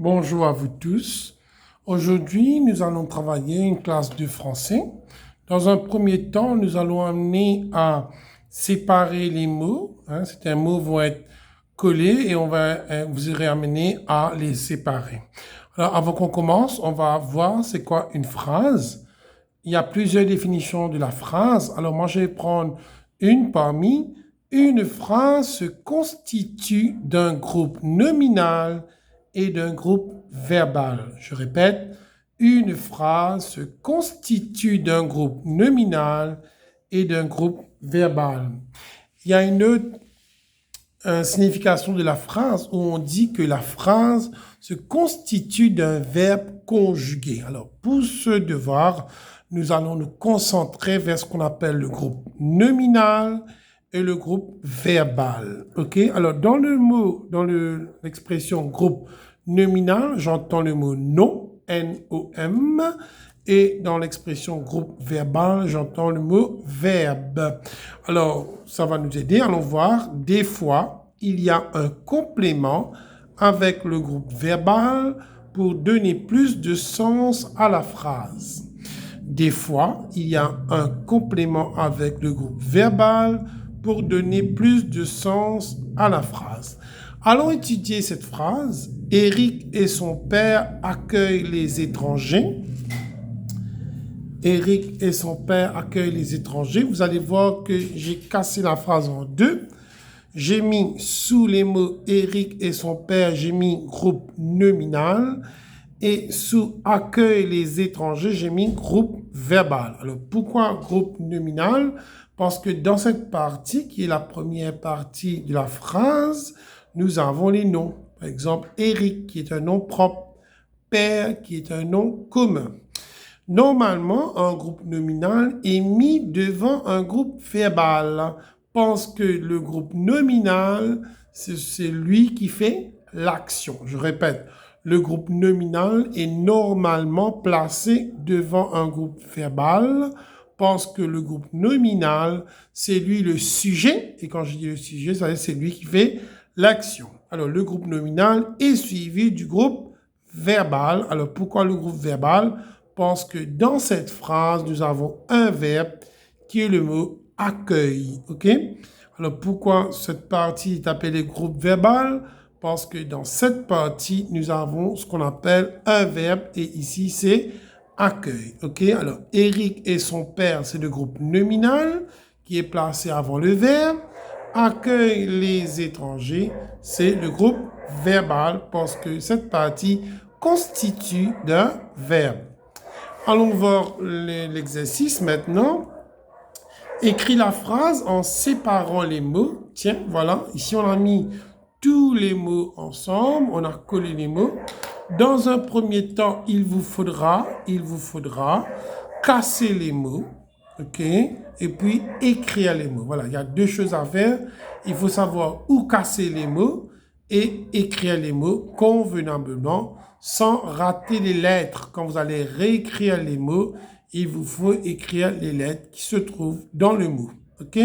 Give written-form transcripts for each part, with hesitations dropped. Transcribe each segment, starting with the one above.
Bonjour à vous tous. Aujourd'hui, nous allons travailler une classe de français. Dans un premier temps, nous allons amener à séparer les mots. Certains mots vont être collés et vous irez amener à les séparer. Alors, avant qu'on commence, on va voir c'est quoi une phrase. Il y a plusieurs définitions de la phrase. Alors, moi, je vais prendre une parmi. Une phrase se constitue d'un groupe nominal et d'un groupe verbal. Je répète, une phrase se constitue d'un groupe nominal et d'un groupe verbal. Il y a une autre signification de la phrase où on dit que la phrase se constitue d'un verbe conjugué. Alors, pour ce devoir, nous allons nous concentrer vers ce qu'on appelle le groupe nominal et le groupe verbal. OK? Alors, dans l'expression groupe nominal, j'entends le mot nom, N-O-M, et dans l'expression groupe verbal, j'entends le mot verbe. Alors, ça va nous aider. Allons voir. Des fois, il y a un complément avec le groupe verbal pour donner plus de sens à la phrase. Des fois, il y a un complément avec le groupe verbal pour donner plus de sens à la phrase. Allons étudier cette phrase. Eric et son père accueillent les étrangers. Eric et son père accueillent les étrangers. Vous allez voir que j'ai cassé la phrase en deux. J'ai mis sous les mots Eric et son père, j'ai mis groupe nominal. Et sous accueille les étrangers, j'ai mis groupe verbal. Alors, pourquoi groupe nominal? Parce que dans cette partie, qui est la première partie de la phrase, nous avons les noms. Par exemple, Eric, qui est un nom propre. Père, qui est un nom commun. Normalement, un groupe nominal est mis devant un groupe verbal. Pense que le groupe nominal, c'est lui qui fait l'action. Je répète. Le groupe nominal est normalement placé devant un groupe verbal parce que le groupe nominal, c'est lui le sujet. Et quand je dis le sujet, ça veut dire c'est lui qui fait l'action. Alors, le groupe nominal est suivi du groupe verbal. Alors, pourquoi le groupe verbal? Parce que dans cette phrase, nous avons un verbe qui est le mot accueil. OK? Alors, pourquoi cette partie est appelée groupe verbal? Parce que dans cette partie, nous avons ce qu'on appelle un verbe et ici, c'est accueil. OK? Alors, Eric et son père, c'est le groupe nominal qui est placé avant le verbe. Accueille les étrangers, c'est le groupe verbal parce que cette partie constitue d'un verbe. Allons voir l'exercice maintenant. Écris la phrase en séparant les mots. Tiens, voilà. Ici, on a mis tous les mots ensemble. On a collé les mots. Dans un premier temps, il vous faudra casser les mots. OK? Et puis, écrire les mots. Voilà, il y a deux choses à faire. Il faut savoir où casser les mots et écrire les mots convenablement sans rater les lettres. Quand vous allez réécrire les mots, il vous faut écrire les lettres qui se trouvent dans le mot. OK?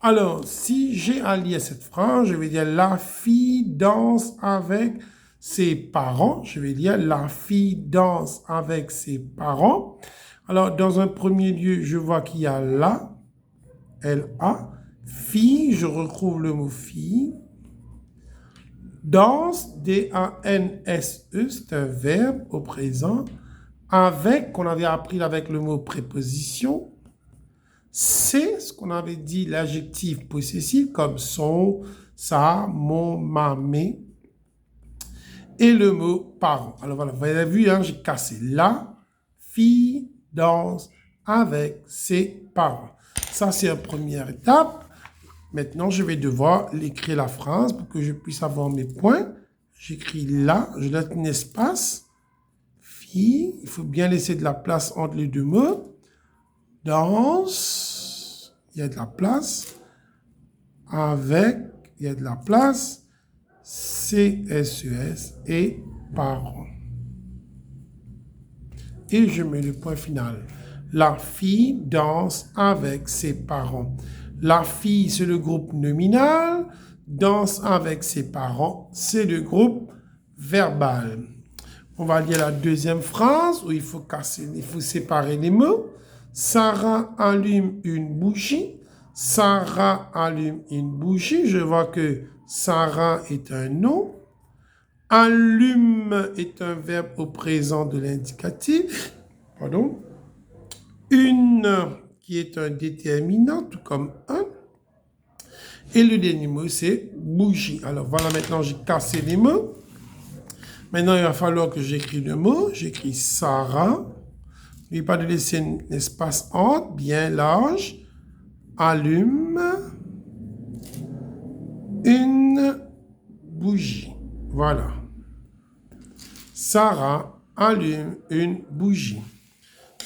Alors, si j'ai à lire cette phrase, je vais dire la fille danse avec ses parents. Je vais dire la fille danse avec ses parents. Alors, dans un premier lieu, je vois qu'il y a la, L-A. Fille, je retrouve le mot fille. Danse, D-A-N-S-E, c'est un verbe au présent. Avec, qu'on avait appris avec le mot préposition. C'est ce qu'on avait dit, l'adjectif possessif, comme son, sa, mon, ma, mes. Et le mot parent. Alors voilà, vous avez vu, j'ai cassé la fille danse avec ses parents. Ça, c'est la première étape. Maintenant, je vais devoir l'écrire la phrase pour que je puisse avoir mes points. J'écris là, je laisse un espace. Fille, il faut bien laisser de la place entre les deux mots. Danse, il y a de la place. Avec, il y a de la place. C-S-E-S et parents. Et je mets le point final. La fille danse avec ses parents. La fille, c'est le groupe nominal. Danse avec ses parents, c'est le groupe verbal. On va lire la deuxième phrase où il faut séparer les mots. Sarah allume une bougie. Sarah allume une bougie. Je vois que Sarah est un nom. Allume est un verbe au présent de l'indicatif. Pardon. Une qui est un déterminant, tout comme un. Et le dernier mot, c'est bougie. Alors voilà, maintenant j'ai cassé les mots. Maintenant, il va falloir que j'écris le mot. J'écris Sarah. N'oubliez pas de laisser un espace entre, bien large. Allume une bougie. Voilà. Sarah allume une bougie.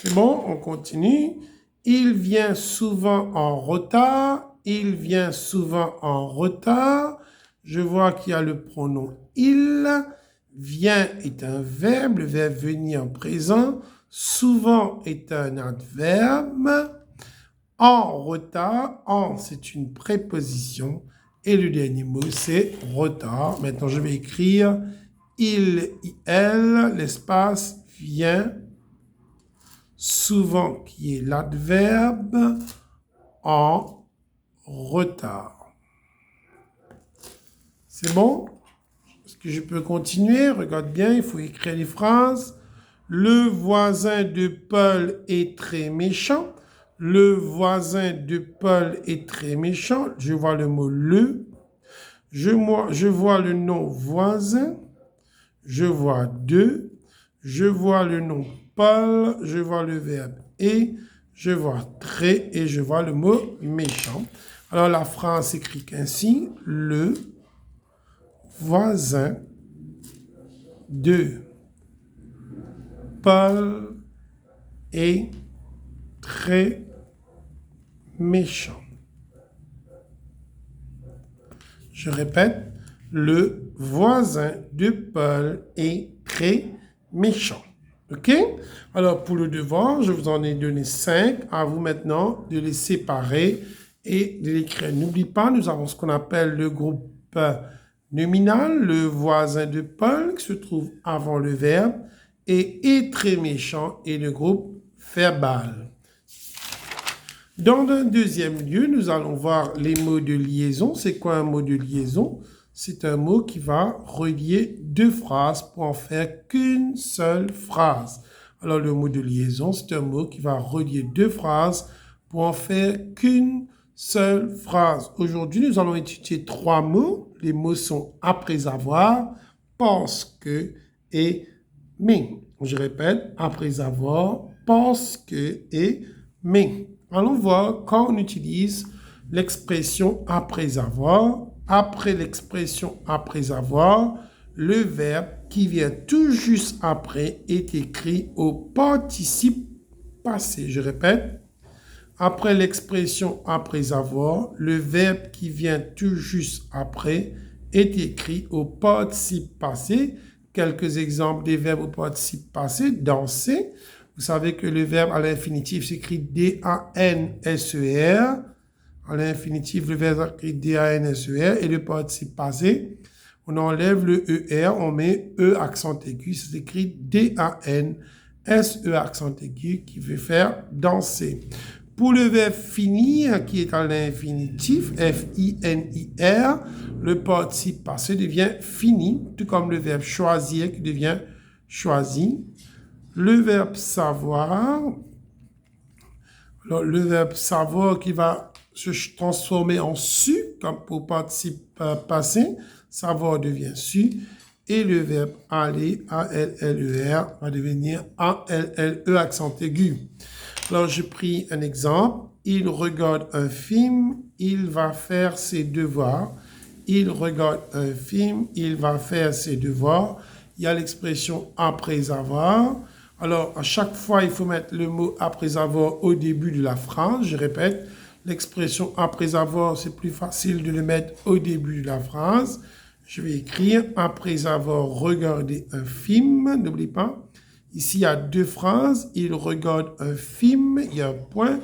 C'est bon, on continue. Il vient souvent en retard. Il vient souvent en retard. Je vois qu'il y a le pronom il. Vient est un verbe, le verbe venir en présent. Souvent est un adverbe. En retard, en c'est une préposition. Et le dernier mot c'est retard. Maintenant je vais écrire il, elle, l'espace vient. Souvent qui est l'adverbe en retard. C'est bon? Est-ce que je peux continuer? Regarde bien, il faut écrire les phrases. Le voisin de Paul est très méchant. Le voisin de Paul est très méchant. Je vois le mot le. Je vois le nom voisin. Je vois de. Je vois le nom Paul. Je vois le verbe et. Je vois très et je vois le mot méchant. Alors la phrase s'écrit ainsi. Le voisin de Paul est très méchant. Je répète, le voisin de Paul est très méchant. OK? Alors, pour le devoir, je vous en ai donné 5. À vous maintenant de les séparer et de l'écrire. N'oublie pas, nous avons ce qu'on appelle le groupe nominal, le voisin de Paul, qui se trouve avant le verbe, et est très méchant, et le groupe verbal. Dans un deuxième lieu, nous allons voir les mots de liaison. C'est quoi un mot de liaison? C'est un mot qui va relier deux phrases pour en faire qu'une seule phrase. Alors, le mot de liaison, c'est un mot qui va relier deux phrases pour en faire qu'une seule phrase. Aujourd'hui, nous allons étudier 3 mots. Les mots sont après avoir, parce que et mais. Je répète, après avoir, parce que et mais. Allons voir quand on utilise l'expression après avoir. Après l'expression après avoir, le verbe qui vient tout juste après est écrit au participe passé. Je répète, après l'expression après avoir, le verbe qui vient tout juste après est écrit au participe passé. Quelques exemples des verbes au participe passé. Danser. Vous savez que le verbe à l'infinitif s'écrit D-A-N-S-E-R. À l'infinitif, le verbe s'écrit D-A-N-S-E-R. Et le participe passé, on enlève le E-R, on met E accent aigu. Ça s'écrit D-A-N-S-E accent aigu qui veut faire danser. Pour le verbe finir, qui est à l'infinitif, F-I-N-I-R, le participe passé devient fini, tout comme le verbe choisir qui devient choisi. Le verbe savoir, alors le verbe savoir qui va se transformer en su, comme pour participe passé, savoir devient su. Et le verbe aller, A-L-L-E-R, va devenir A-L-L-E accent aigu. Alors, j'ai pris un exemple. Il regarde un film, il va faire ses devoirs. Il regarde un film, il va faire ses devoirs. Il y a l'expression après avoir. Alors, à chaque fois, il faut mettre le mot après avoir au début de la phrase. Je répète, l'expression après avoir, c'est plus facile de le mettre au début de la phrase. Je vais écrire après avoir regardé un film. N'oublie pas. Ici, il y a 2 phrases. Il regarde un film, il y a un point.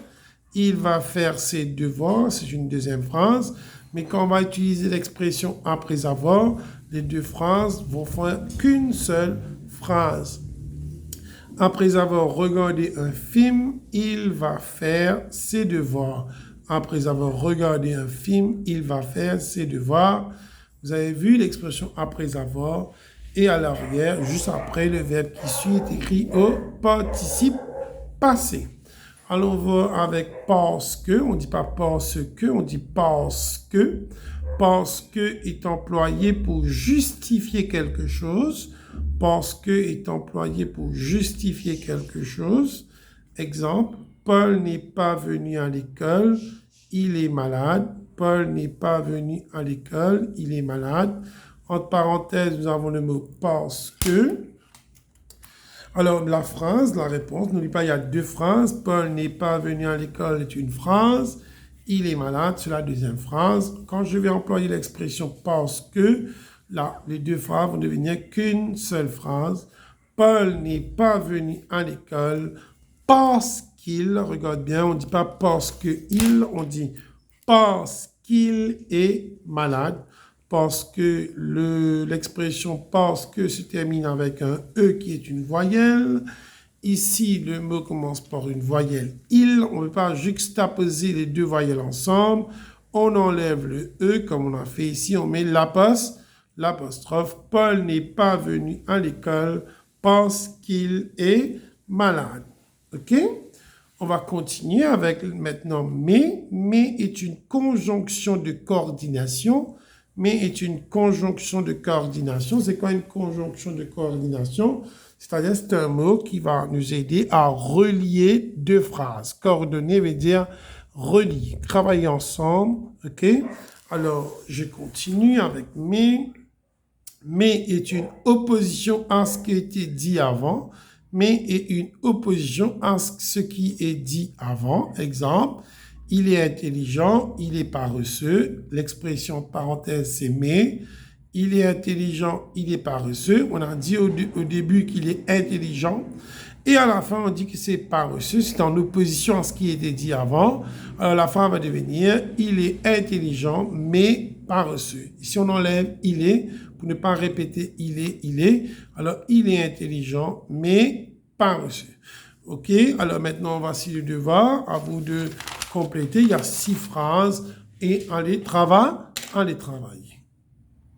Il va faire ses devoirs, c'est une deuxième phrase. Mais quand on va utiliser l'expression après avoir, les 2 phrases vont faire qu'une seule phrase. Après avoir regardé un film, il va faire ses devoirs. Après avoir regardé un film, il va faire ses devoirs. Vous avez vu l'expression après avoir et à l'arrière, juste après, le verbe qui suit est écrit au participe passé. Alors on va avec parce que, on ne dit pas parce que, on dit parce que. Parce que est employé pour justifier quelque chose. Parce que est employé pour justifier quelque chose. Exemple, Paul n'est pas venu à l'école, il est malade. Paul n'est pas venu à l'école, il est malade. Entre parenthèses, nous avons le mot parce que. Alors, la phrase, la réponse, n'oublie pas, il y a deux phrases. Paul n'est pas venu à l'école est une phrase. Il est malade, c'est la deuxième phrase. Quand je vais employer l'expression parce que, là, les deux phrases vont devenir qu'une seule phrase. Paul n'est pas venu à l'école parce qu'il, regarde bien, on ne dit pas parce qu'il, on dit parce qu'il est malade. Parce que l'expression parce que se termine avec un E qui est une voyelle. Ici, le mot commence par une voyelle il. On ne peut pas juxtaposer les deux voyelles ensemble. On enlève le E comme on a fait ici. On met l'apostrophe. Paul n'est pas venu à l'école parce qu'il est malade. OK? On va continuer avec maintenant mais. Mais est une conjonction de coordination. Mais est une conjonction de coordination. C'est quoi une conjonction de coordination? C'est-à-dire c'est un mot qui va nous aider à relier deux phrases. Coordonner veut dire relier, travailler ensemble. OK? Alors, je continue avec mais. Mais est une opposition à ce qui a été dit avant. Mais est une opposition à ce qui est dit avant. Exemple. Il est intelligent, il est paresseux. L'expression parenthèse, c'est mais. Il est intelligent, il est paresseux. On a dit au début qu'il est intelligent. Et à la fin, on dit que c'est paresseux. C'est en opposition à ce qui était dit avant. Alors la fin va devenir il est intelligent, mais paresseux. Ici, on enlève il est pour ne pas répéter il est. Alors, il est intelligent, mais paresseux. OK? Alors maintenant, voici le devoir. À vous de compléter. Il y a 6 phrases et allez travailler.